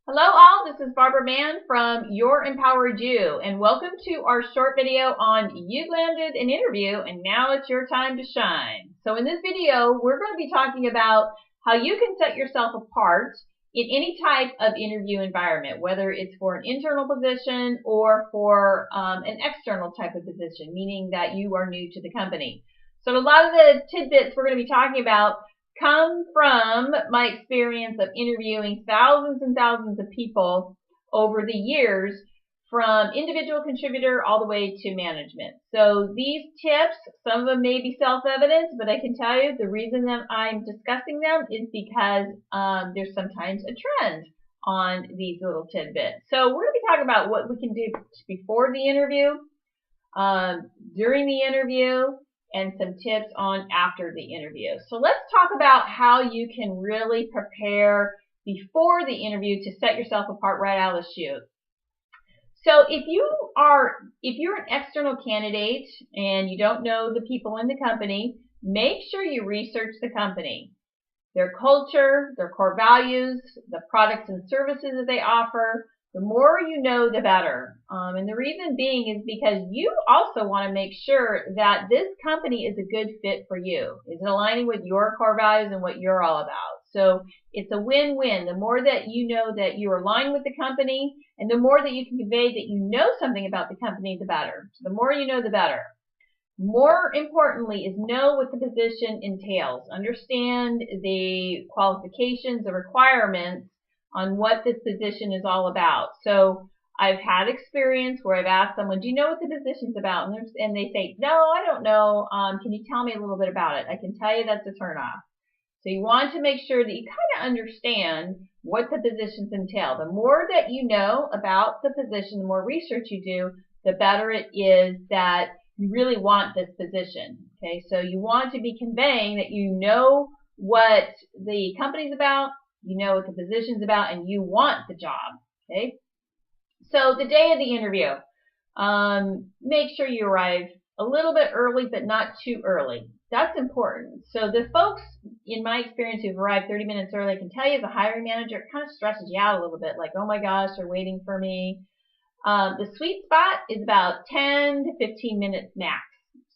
Hello all, this is Barbara Mann from Your Empowered You, and welcome to our short video on You Landed an Interview and Now It's Your Time to Shine. So in this video, we're going to be talking about how you can set yourself apart in any type of interview environment, whether it's for an internal position or for an external type of position, meaning that you are new to the company. So a lot of the tidbits we're going to be talking about come from my experience of interviewing thousands and thousands of people over the years, from individual contributor all the way to management. So these tips, some of them may be self-evident, but I can tell you the reason that I'm discussing them is because there's sometimes a trend on these little tidbits. So we're going to be talking about what we can do before the interview, during the interview, and some tips on after the interview. So let's talk about how you can really prepare before the interview to set yourself apart right out of the chute. So if you're an external candidate and you don't know the people in the company, make sure you research the company, their culture, their core values, the products and services that they offer. The more you know, the better. And the reason being is because you also want to make sure that this company is a good fit for you. Is it aligning with your core values and what you're all about? So it's a win-win. The more that you know that you are aligned with the company, and the more that you can convey that you know something about the company, the better. So the more you know, the better. More importantly is know what the position entails. Understand the qualifications, the requirements on what this position is all about. So I've had experience where I've asked someone, do you know what the position's about? And they say, no, I don't know. Can you tell me a little bit about it? I can tell you that's a turnoff. So you want to make sure that you kind of understand what the positions entail. The more that you know about the position, the more research you do, the better it is that you really want this position. Okay, so you want to be conveying that you know what the company's about, you know what the position's about, and you want the job. Okay, so the day of the interview, make sure you arrive a little bit early, but not too early. That's important. So the folks, in my experience, who've arrived 30 minutes early, I can tell you as a hiring manager, it kind of stresses you out a little bit, like, oh my gosh, they're waiting for me. The sweet spot is about 10 to 15 minutes max.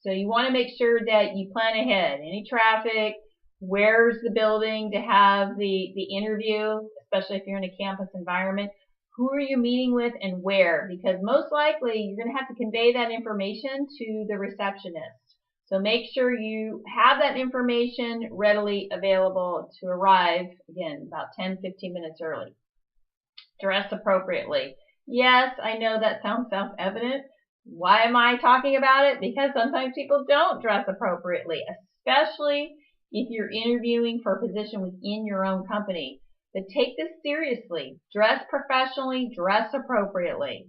So you want to make sure that you plan ahead. Any traffic, where's the building to have the interview, especially if you're in a campus environment. Who are you meeting with and where? Because most likely you're going to have to convey that information to the receptionist. So make sure you have that information readily available to arrive, again, about 10, 15 minutes early. Dress appropriately. Yes, I know that sounds self-evident. Why am I talking about it? Because sometimes people don't dress appropriately, especially if you're interviewing for a position within your own company. But take this seriously. Dress professionally, dress appropriately.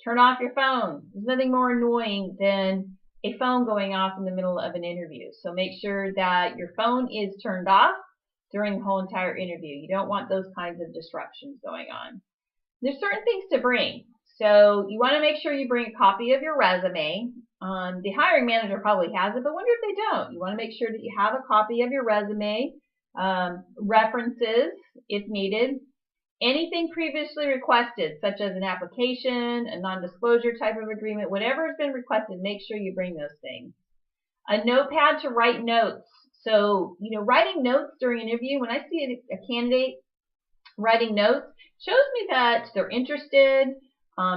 Turn off your phone. There's nothing more annoying than a phone going off in the middle of an interview. So make sure that your phone is turned off during the whole entire interview. You don't want those kinds of disruptions going on. There's certain things to bring. So you want to make sure you bring a copy of your resume. The hiring manager probably has it, but wonder if they don't. You want to make sure that you have a copy of your resume, references if needed, anything previously requested, such as an application, a non-disclosure type of agreement, whatever has been requested, make sure you bring those things. A notepad to write notes. So, writing notes during an interview, when I see a candidate writing notes, shows me that they're interested,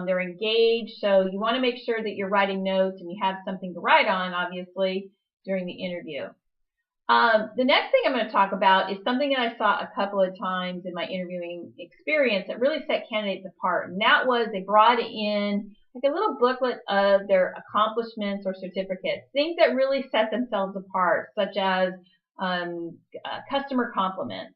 they're engaged. So you want to make sure that you're writing notes and you have something to write on, obviously, during the interview. The next thing I'm going to talk about is something that I saw a couple of times in my interviewing experience that really set candidates apart. And that was they brought in like a little booklet of their accomplishments or certificates, things that really set themselves apart, such as customer compliments,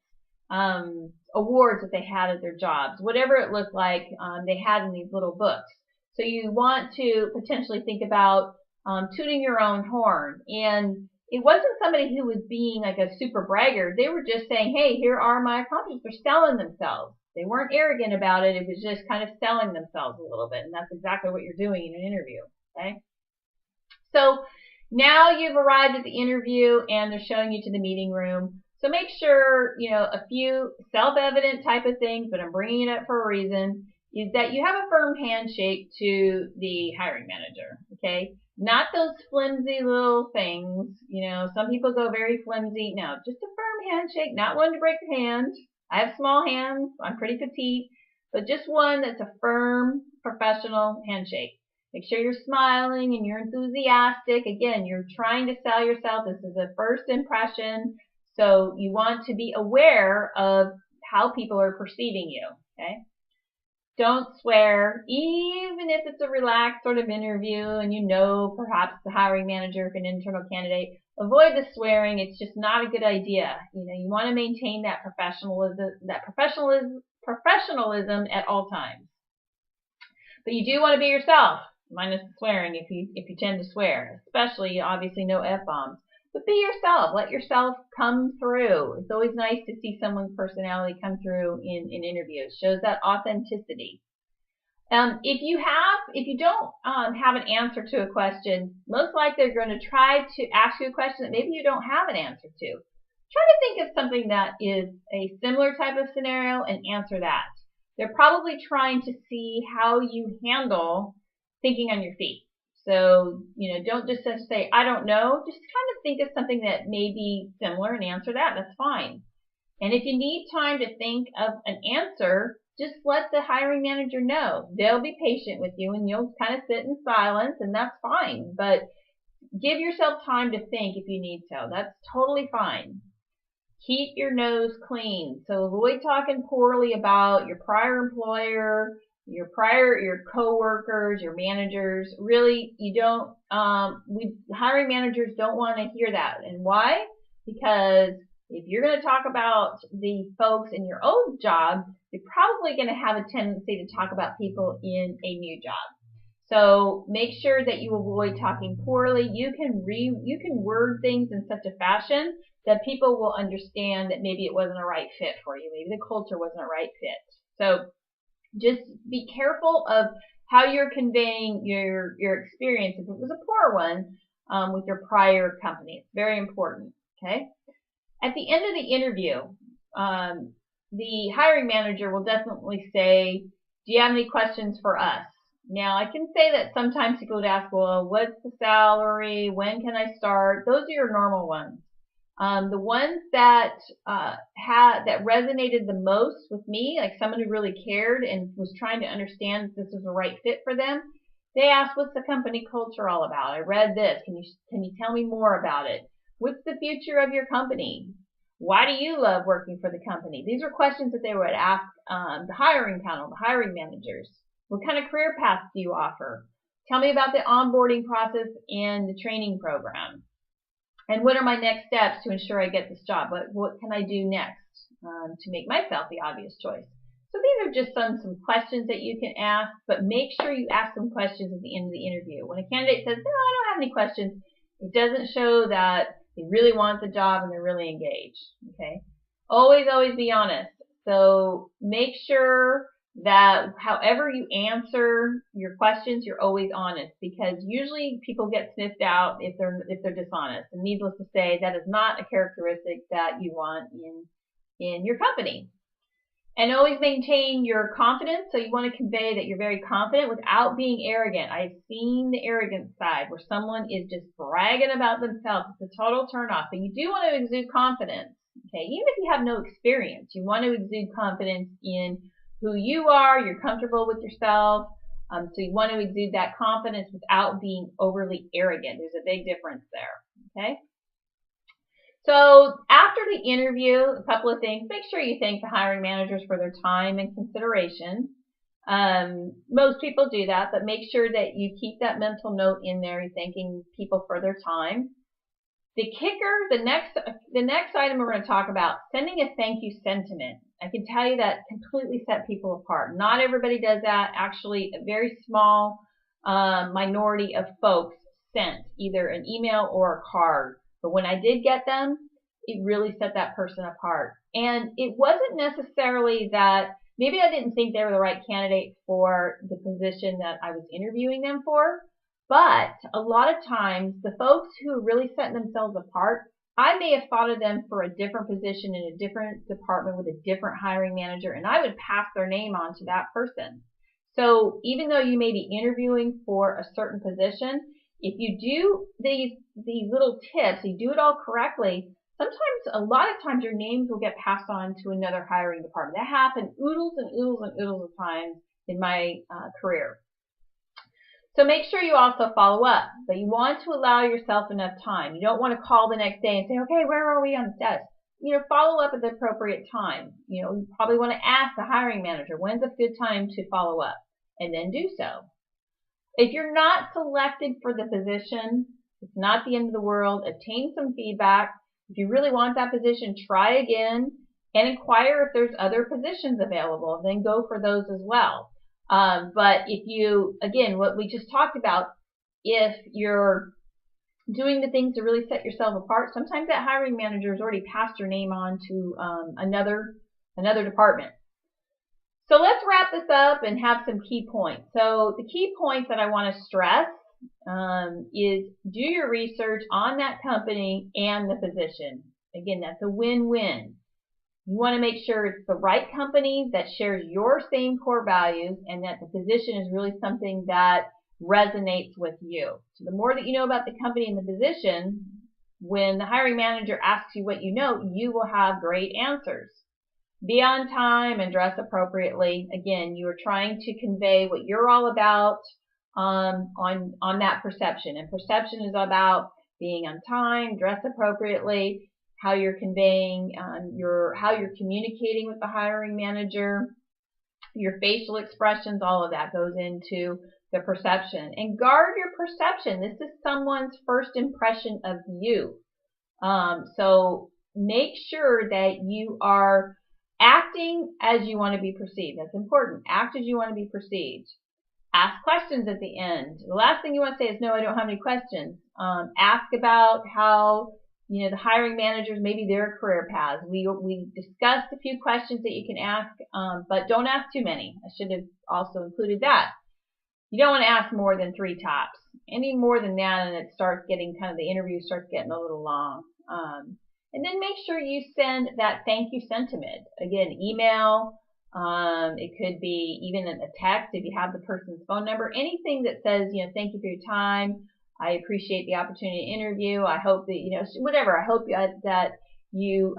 awards that they had at their jobs, whatever it looked like, they had in these little books. So you want to potentially think about tooting your own horn. And it wasn't somebody who was being like a super bragger. They were just saying, hey, here are my accomplishments. They're selling themselves. They weren't arrogant about it. It was just kind of selling themselves a little bit. And that's exactly what you're doing in an interview. Okay. So now you've arrived at the interview and they're showing you to the meeting room. So make sure, a few self-evident type of things, but I'm bringing it up for a reason, is that you have a firm handshake to the hiring manager, okay? Not those flimsy little things. Some people go very flimsy. No, just a firm handshake, not one to break the hand. I have small hands. I'm pretty petite, but just one that's a firm, professional handshake. Make sure you're smiling and you're enthusiastic. Again, you're trying to sell yourself. This is a first impression. So you want to be aware of how people are perceiving you, okay? Don't swear, even if it's a relaxed sort of interview and perhaps the hiring manager if an internal candidate. Avoid the swearing. It's just not a good idea. You want to maintain that professionalism at all times. But you do want to be yourself, minus the swearing if you tend to swear, especially obviously no F-bombs. But be yourself. Let yourself come through. It's always nice to see someone's personality come through in interviews. Shows that authenticity. If you don't have an answer to a question, most likely they're going to try to ask you a question that maybe you don't have an answer to. Try to think of something that is a similar type of scenario and answer that. They're probably trying to see how you handle thinking on your feet. So, don't just say, I don't know. Just kind of think of something that may be similar and answer that. That's fine. And if you need time to think of an answer, just let the hiring manager know. They'll be patient with you and you'll kind of sit in silence, and that's fine. But give yourself time to think if you need to. That's totally fine. Keep your nose clean. So avoid talking poorly about your prior employer, your coworkers, your managers. Really, hiring managers don't want to hear that. And why? Because if you're going to talk about the folks in your old job, you're probably going to have a tendency to talk about people in a new job. So make sure that you avoid talking poorly. You can word things in such a fashion that people will understand that maybe it wasn't a right fit for you. Maybe the culture wasn't a right fit. So just be careful of how you're conveying your experience if it was a poor one with your prior company. It's very important, okay? At the end of the interview, the hiring manager will definitely say, do you have any questions for us? Now, I can say that sometimes people would ask, well, what's the salary? When can I start? Those are your normal ones. The ones that that resonated the most with me, like someone who really cared and was trying to understand if this was the right fit for them, they asked, what's the company culture all about? I read this. Can you tell me more about it? What's the future of your company? Why do you love working for the company? These are questions that they would ask the hiring panel, the hiring managers. What kind of career paths do you offer? Tell me about the onboarding process and the training program. And what are my next steps to ensure I get this job? What can I do next to make myself the obvious choice? So these are just some questions that you can ask, but make sure you ask some questions at the end of the interview. When a candidate says, no, I don't have any questions, it doesn't show that they really want the job and they're really engaged. Okay? Always, always be honest. So make sure that however you answer your questions, you're always honest, because usually people get sniffed out if they're dishonest. And needless to say, that is not a characteristic that you want in your company. And always maintain your confidence. So you want to convey that you're very confident without being arrogant. I've seen the arrogant side where someone is just bragging about themselves. It's a total turnoff. But you do want to exude confidence. Okay, even if you have no experience, you want to exude confidence in who you are. You're comfortable with yourself. So you want to exude that confidence without being overly arrogant. There's a big difference there. Okay. So after the interview, a couple of things. Make sure you thank the hiring managers for their time and consideration. Most people do that, but make sure that you keep that mental note in there. You're thanking people for their time. The kicker, the next item we're going to talk about, sending a thank you sentiment. I can tell you that completely set people apart. Not everybody does that. Actually, a very small minority of folks sent either an email or a card. But when I did get them, it really set that person apart. And it wasn't necessarily that maybe I didn't think they were the right candidate for the position that I was interviewing them for. But a lot of times, the folks who really set themselves apart I may have thought of them for a different position in a different department with a different hiring manager, and I would pass their name on to that person. So even though you may be interviewing for a certain position, if you do these little tips, you do it all correctly, sometimes, a lot of times, your names will get passed on to another hiring department. That happened oodles and oodles and oodles of times in my career. So make sure you also follow up, but you want to allow yourself enough time. You don't want to call the next day and say, okay, where are we on the status? Follow up at the appropriate time. You probably want to ask the hiring manager, when's a good time to follow up? And then do so. If you're not selected for the position, it's not the end of the world. Obtain some feedback. If you really want that position, try again and inquire if there's other positions available. Then go for those as well. But if you, again, what we just talked about, if you're doing the things to really set yourself apart, sometimes that hiring manager has already passed your name on to another department. So let's wrap this up and have some key points. So the key points that I want to stress is do your research on that company and the position. Again, that's a win-win. You want to make sure it's the right company that shares your same core values and that the position is really something that resonates with you. So the more that you know about the company and the position, when the hiring manager asks you what you know, you will have great answers. Be on time and dress appropriately. Again, you are trying to convey what you're all about on that perception. And perception is about being on time, dress appropriately, how you're conveying how you're communicating with the hiring manager, your facial expressions, all of that goes into the perception. And guard your perception. This is someone's first impression of you. So make sure that you are acting as you want to be perceived. That's important. Act as you want to be perceived. Ask questions at the end. The last thing you want to say is, no, I don't have any questions. Ask about how the hiring managers, maybe their career paths. We discussed a few questions that you can ask, but don't ask too many. I should have also included that. You don't want to ask more than 3 tops. Any more than that, and it starts getting the interview starts getting a little long. And then make sure you send that thank you sentiment. Again, email. It could be even a text if you have the person's phone number. Anything that says, thank you for your time. I appreciate the opportunity to interview. I hope that, whatever. I hope that you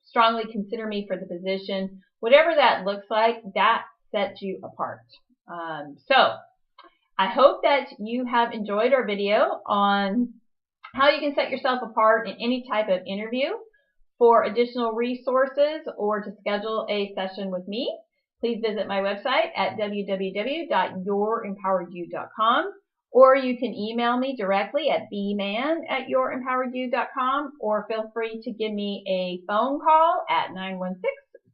strongly consider me for the position. Whatever that looks like, that sets you apart. So I hope that you have enjoyed our video on how you can set yourself apart in any type of interview. For additional resources or to schedule a session with me, please visit my website at www.yourimpoweredyou.com, or you can email me directly at bman@yourimpoweredyou.com, or feel free to give me a phone call at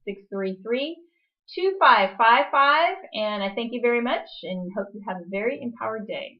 916-633-2555. And I thank you very much and hope you have a very empowered day.